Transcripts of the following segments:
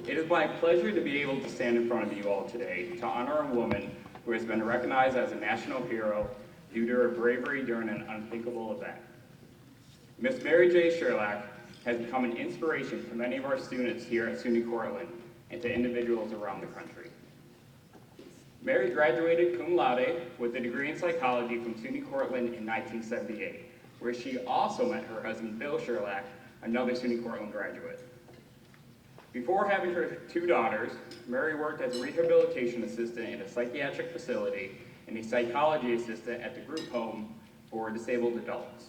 It is my pleasure to be able to stand in front of you all today to honor a woman who has been recognized as a national hero due to her bravery during an unthinkable event. Miss Mary Sherlach has become an inspiration to many of our students here at SUNY Cortland and to individuals around the country. Mary graduated cum laude with a degree in psychology from SUNY Cortland in 1978, where she also met her husband Bill Sherlach, another SUNY Cortland graduate. Before having her two daughters, Mary worked as a rehabilitation assistant in a psychiatric facility and a psychology assistant at the group home for disabled adults.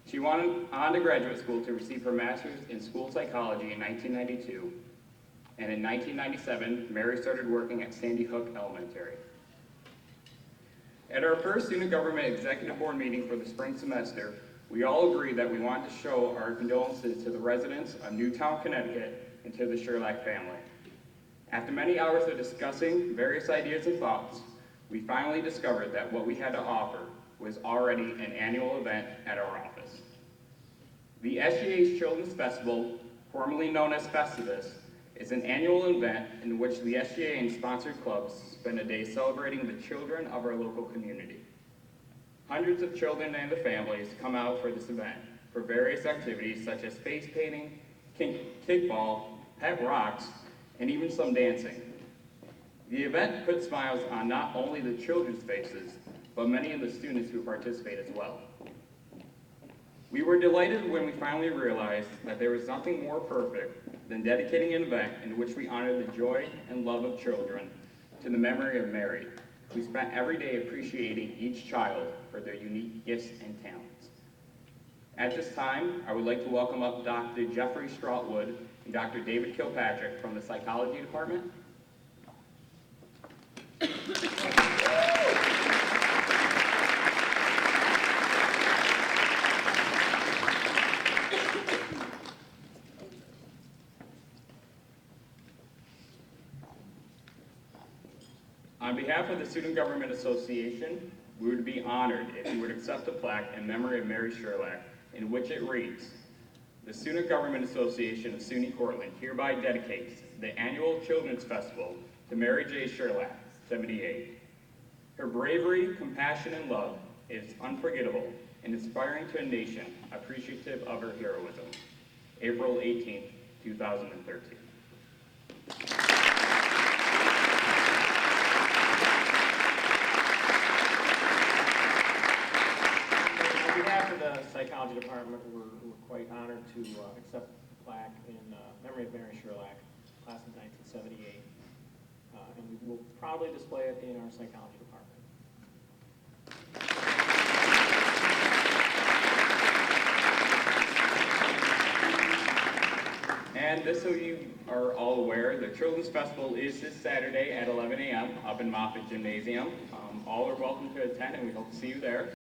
She went on to graduate school to receive her master's in school psychology in 1992, and in 1997, Mary started working at Sandy Hook Elementary. At our first Student Government Executive Board meeting for the spring semester, we all agreed that we wanted to show our condolences to the residents of Newtown, Connecticut, and to the Sherlach family. After many hours of discussing various ideas and thoughts, we finally discovered that what we had to offer was already an annual event at our office. The SGA's Children's Festival, formerly known as Festivus, is an annual event in which the SGA and sponsored clubs spend a day celebrating the children of our local community. Hundreds of children and their families come out for this event for various activities such as face painting, kickball, pet rocks, and even some dancing. The event puts smiles on not only the children's faces, but many of the students who participate as well. We were delighted when we finally realized that there was nothing more perfect than dedicating an event in which we honor the joy and love of children to the memory of Mary, who spent every day appreciating each child for their unique gifts and talents. At this time, I would like to welcome up Dr. Jeffrey Strautwood and Dr. David Kilpatrick from the Psychology Department. On behalf of the Student Government Association, we would be honored if you would accept a plaque in memory of Mary Sherlach, in which it reads, "The Student Government Association of SUNY Cortland hereby dedicates the annual Children's Festival to Mary J. Sherlach, 78. Her bravery, compassion, and love is unforgettable and inspiring to a nation appreciative of her heroism." April 18th, 2013. On behalf of the Psychology Department, we're quite honored to accept the plaque in memory of Mary Sherlach, class of 1978, and we will proudly display it in our Psychology Department. And just so you are all aware, the Children's Festival is this Saturday at 11 a.m. up in Moffitt Gymnasium. All are welcome to attend, and we hope to see you there.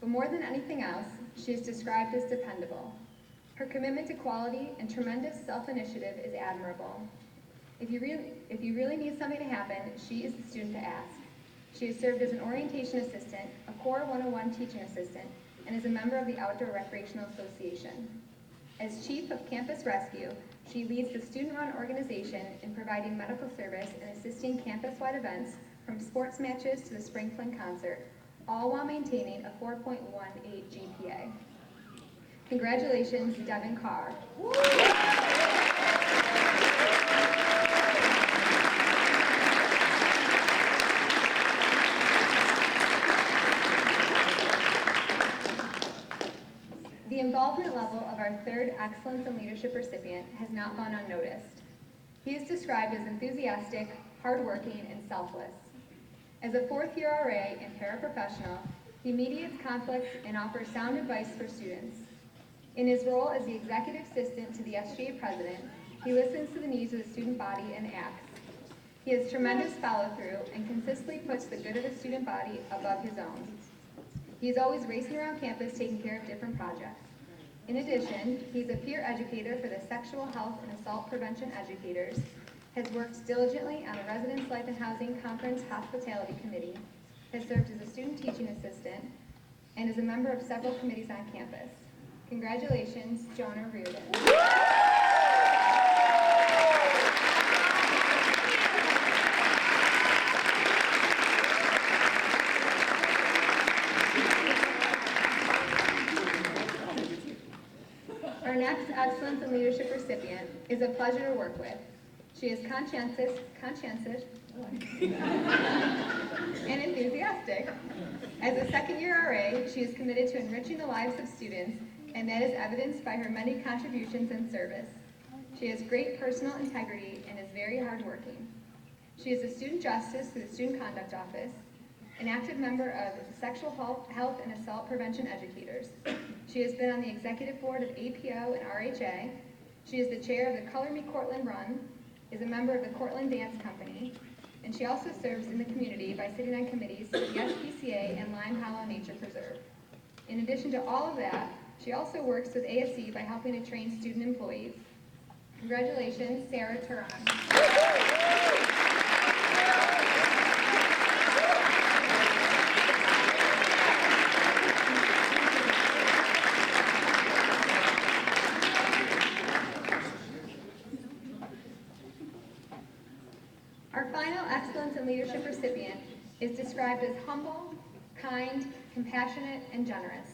But more than anything else, she is described as dependable. Her commitment to quality and tremendous self-initiative is admirable. If you really need something to happen, she is the student to ask. She has served as an orientation assistant, a Core 101 teaching assistant, and is a member of the Outdoor Recreational Association. As Chief of Campus Rescue, she leads the student-run organization in providing medical service and assisting campus-wide events from sports matches to the Spring Fling concert, all while maintaining a 4.18 GPA. Congratulations, Devin Carr. The involvement level of our third Excellence in Leadership recipient has not gone unnoticed. He is described as enthusiastic, hardworking, and selfless. As a fourth-year RA and paraprofessional, he mediates conflicts and offers sound advice for students. In his role as the executive assistant to the SGA president, he listens to the needs of the student body and acts. He has tremendous follow-through and consistently puts the good of the student body above his own. He is always racing around campus taking care of different projects. In addition, he's a peer educator for the Sexual Health and Assault Prevention Educators, has worked diligently on the Residence Life and Housing Conference Hospitality Committee, has served as a student teaching assistant, and is a member of several committees on campus. Congratulations, Jonah Reardon. Our next Excellence in Leadership recipient is a pleasure to work with. She is conscientious, and enthusiastic. As a second-year RA, she is committed to enriching the lives of students, and that is evidenced by her many contributions and service. She has great personal integrity and is very hardworking. She is a student justice through the Student Conduct Office, an active member of Sexual Health and Assault Prevention Educators. She has been on the executive board of APO and RHA. She is the chair of the Color Me Cortland Run, is a member of the Cortland Dance Company, and she also serves in the community by sitting on committees for the SPCA and Lime Hollow Nature Preserve. In addition to all of that, she also works with ASC by helping to train student employees. Congratulations, Sarah Turan. Our final Excellence in Leadership recipient is described as humble, kind, compassionate, and generous.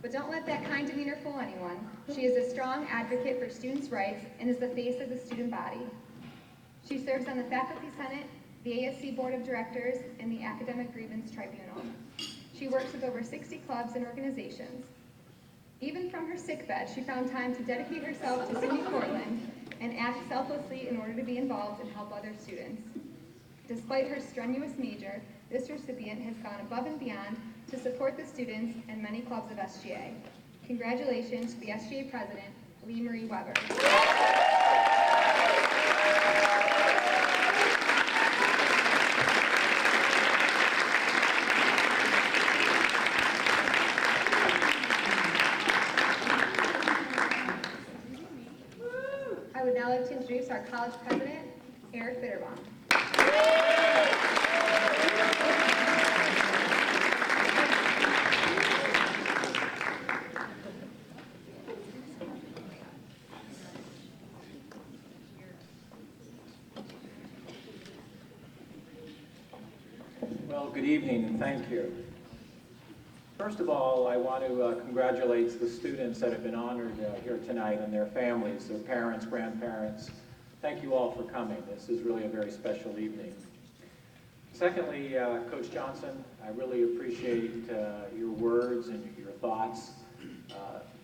But don't let that kind demeanor fool anyone. She is a strong advocate for students' rights and is the face of the student body. She serves on the Faculty Senate, the ASC Board of Directors, and the Academic Grievance Tribunal. She works with over 60 clubs and organizations. Even from her sickbed, she found time to dedicate herself to SUNY Cortland and act selflessly in order to be involved and help other students. Despite her strenuous major, this recipient has gone above and beyond to support the students and many clubs of SGA. Congratulations to the SGA President, Lee Marie Weber. I would now like to introduce our college president, Eric Bitterbaum. Well, good evening and thank you. First of all, I want to congratulate the students that have been honored here tonight and their families, their parents, grandparents. Thank you all for coming. This is really a very special evening. Secondly, Coach Johnson, I really appreciate your words and your thoughts.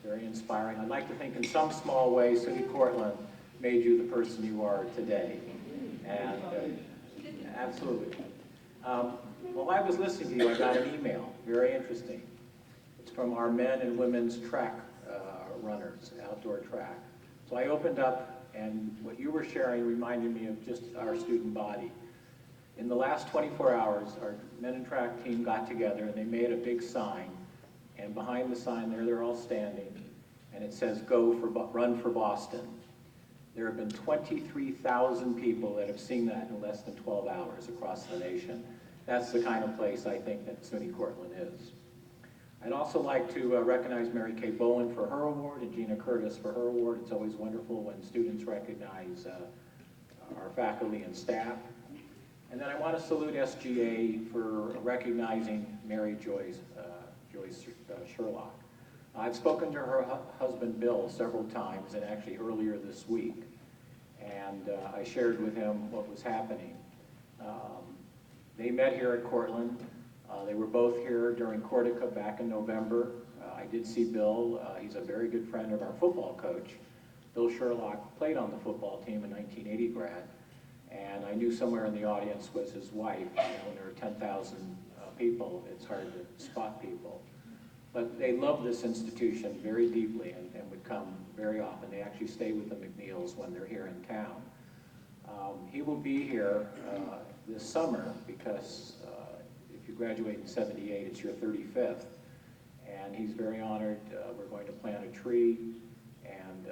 Very inspiring. I'd like to think in some small way SUNY Cortland made you the person you are today. And absolutely. While I was listening to you, I got an email, very interesting. It's from our men and women's track runners, outdoor track. So I opened up, and what you were sharing reminded me of just our student body. In the last 24 hours, our men and track team got together and they made a big sign And behind the sign there, they're all standing, and it says, Run for Boston. There have been 23,000 people that have seen that in less than 12 hours across the nation. That's the kind of place I think that SUNY Cortland is. I'd also like to recognize Mary Kay Bowen for her award and Gina Curtis for her award. It's always wonderful when students recognize our faculty and staff. And then I want to salute SGA for recognizing Mary Joyce Sherlach. I've spoken to her husband Bill several times, and actually earlier this week, and I shared with him what was happening. They met here at Cortland. They were both here during Cortica back in November. I did see Bill. He's a very good friend of our football coach. Bill Sherlock played on the football team, a 1980 grad, and I knew somewhere in the audience was his wife. You know, when there are 10,000 people, it's hard to spot people. But they love this institution very deeply and would come very often. They actually stay with the McNeils when they're here in town. He will be here this summer because if you graduate in '78, it's your 35th. And he's very honored. We're going to plant a tree, and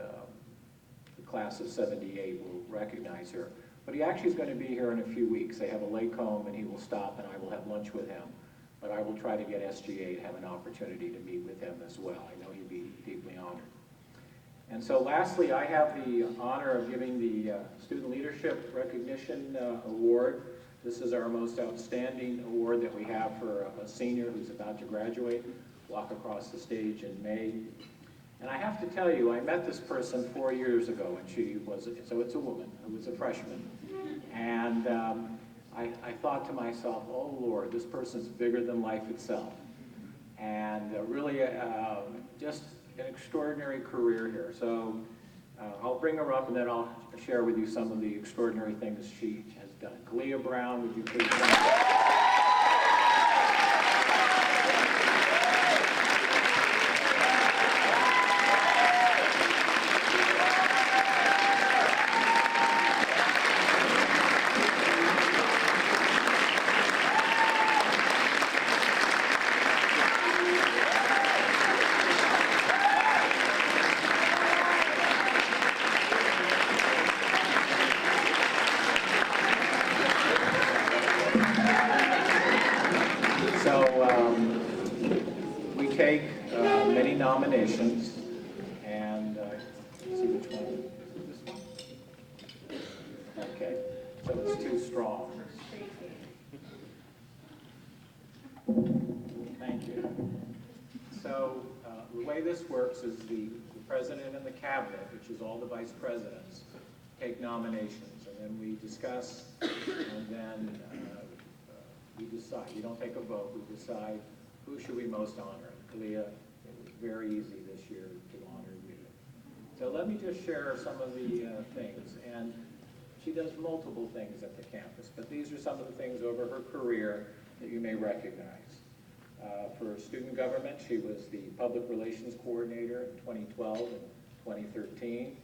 the class of '78 will recognize her. But he actually is going to be here in a few weeks. They have a lake home, and he will stop, and I will have lunch with him. But I will try to get SGA to have an opportunity to meet with him as well. I know he'd be deeply honored. And so lastly, I have the honor of giving the Student Leadership Recognition Award. This is our most outstanding award that we have for a senior who's about to graduate, walk across the stage in May. And I have to tell you, I met this person 4 years ago, and she was, so it's a woman, who was a freshman. And I thought to myself, oh Lord, this person's bigger than life itself. And really just an extraordinary career here. So I'll bring her up and then I'll share with you some of the extraordinary things she has done. Kalia Brown, would you please come? We take many nominations, and let's see which one. This one? Okay, so it's too strong. Thank you. So the way this works is the president and the cabinet, which is all the vice presidents, take nominations, and then we discuss, and then we decide. We don't take a vote. We decide who should we most honor. And Kalia, it was very easy this year to honor you. So let me just share some of the things. And she does multiple things at the campus, but these are some of the things over her career that you may recognize. For student government, she was the public relations coordinator in 2012 and 2013.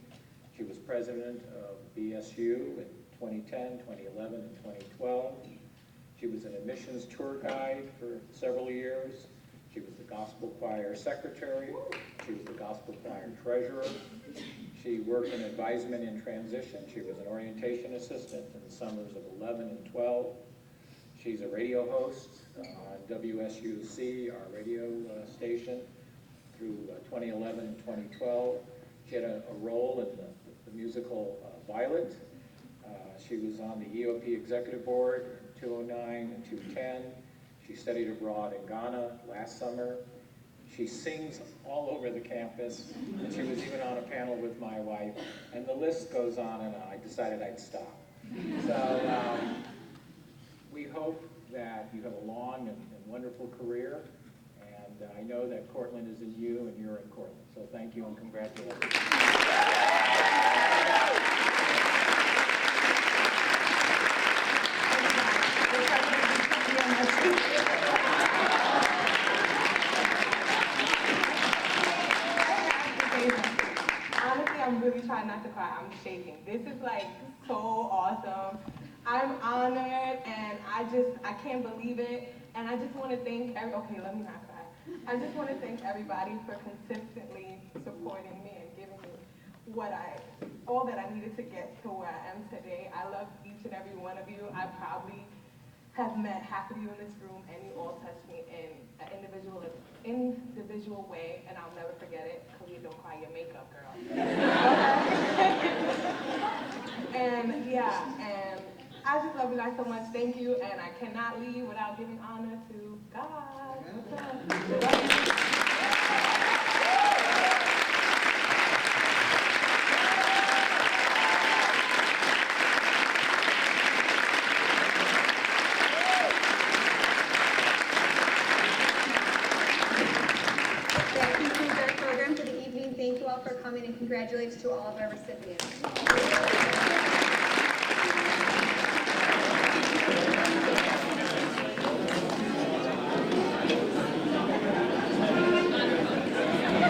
She was president of BSU in 2010, 2011, and 2012. She was an admissions tour guide for several years. She was the gospel choir secretary. She was the gospel choir treasurer. She worked in advisement in transition. She was an orientation assistant in the summers of 11 and 12. She's a radio host on WSUC, our radio station, through 2011 and 2012. She had a role in the musical Violet. She was on the EOP executive board in 2009 and 2010. She studied abroad in Ghana last summer. She sings all over the campus, and she was even on a panel with my wife, and the list goes on and on. I decided I'd stop. So we hope that you have a long and wonderful career, and I know that Cortland is in you and you're in Cortland. So thank you and congratulations. Honestly, I'm really trying not to cry. I'm shaking. This is like so awesome. I'm honored, and I can't believe it. And I just want to thank okay, let me not cry. I just want to thank everybody for consistently supporting me and giving me all that I needed to get to where I am today. I love each and every one of you. I probably have met half of you in this room, and you all touched me in an individual way, and I'll never forget it. Khalid, don't cry your makeup, girl. And yeah, and I just love you guys so much. Thank you, and I cannot leave without giving honor to God. Love you. That concludes our program for the evening. Thank you all for coming, and congratulations to all of our recipients.